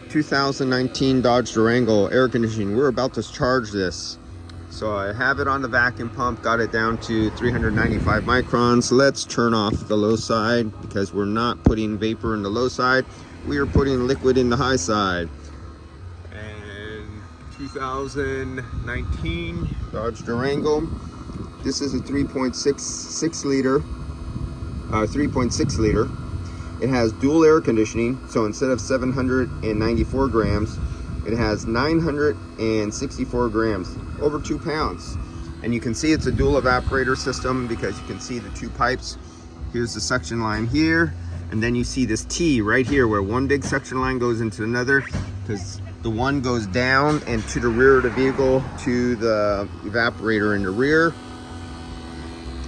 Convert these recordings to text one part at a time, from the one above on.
2019 Dodge Durango air conditioning. We're about to charge this. So I have it on the vacuum pump, got it down to 395 microns. Let's turn off the low side because we're not putting vapor in the low side. We are putting liquid in the high side. And 2019 Dodge Durango. This is a 3.6 liter. It has dual air conditioning, so instead of 794 grams, it has 964 grams, over 2 pounds. And you can see it's a dual evaporator system because you can see the two pipes. Here's the suction line here, and then you see this T right here where one big suction line goes into another, because the one goes down and to the rear of the vehicle to the evaporator in the rear.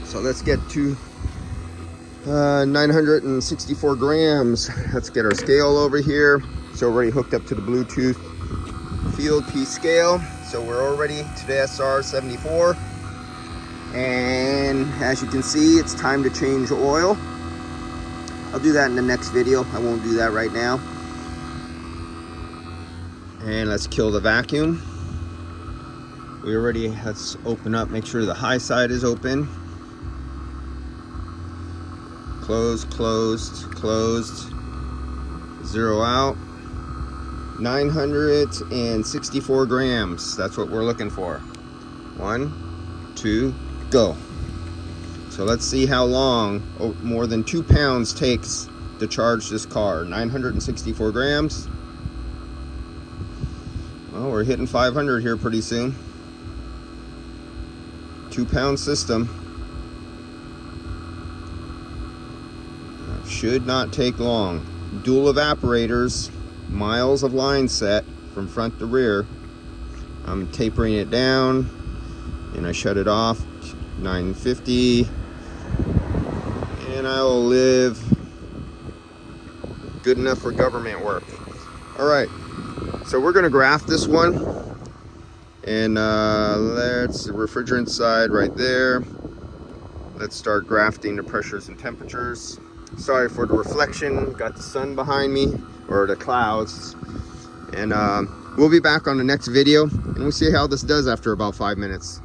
So let's get to 964 grams. Let's get our scale over here. It's already hooked up to the Bluetooth field piece scale. So we're already to the SR 74. And as you can see, it's time to change oil. I'll do that in the next video. I won't do that right now. And let's kill the vacuum. Let's open up, make sure the high side is open. Closed, closed, closed. Zero out. 964 grams. That's what we're looking for. 1, 2, go. So let's see how long more than 2 pounds takes to charge this car. 964 grams. Well, we're hitting 500 here pretty soon. 2 pound system. Should not take long. Dual evaporators, miles of line set from front to rear. I'm tapering it down and I shut it off. 950, and I will live good enough for government work. All right, so we're gonna graph this one, and let's the refrigerant side right there. Let's start grafting the pressures and temperatures. Sorry for the reflection, got the sun behind me, or the clouds. And we'll be back on the next video, and we'll see how this does after about 5 minutes.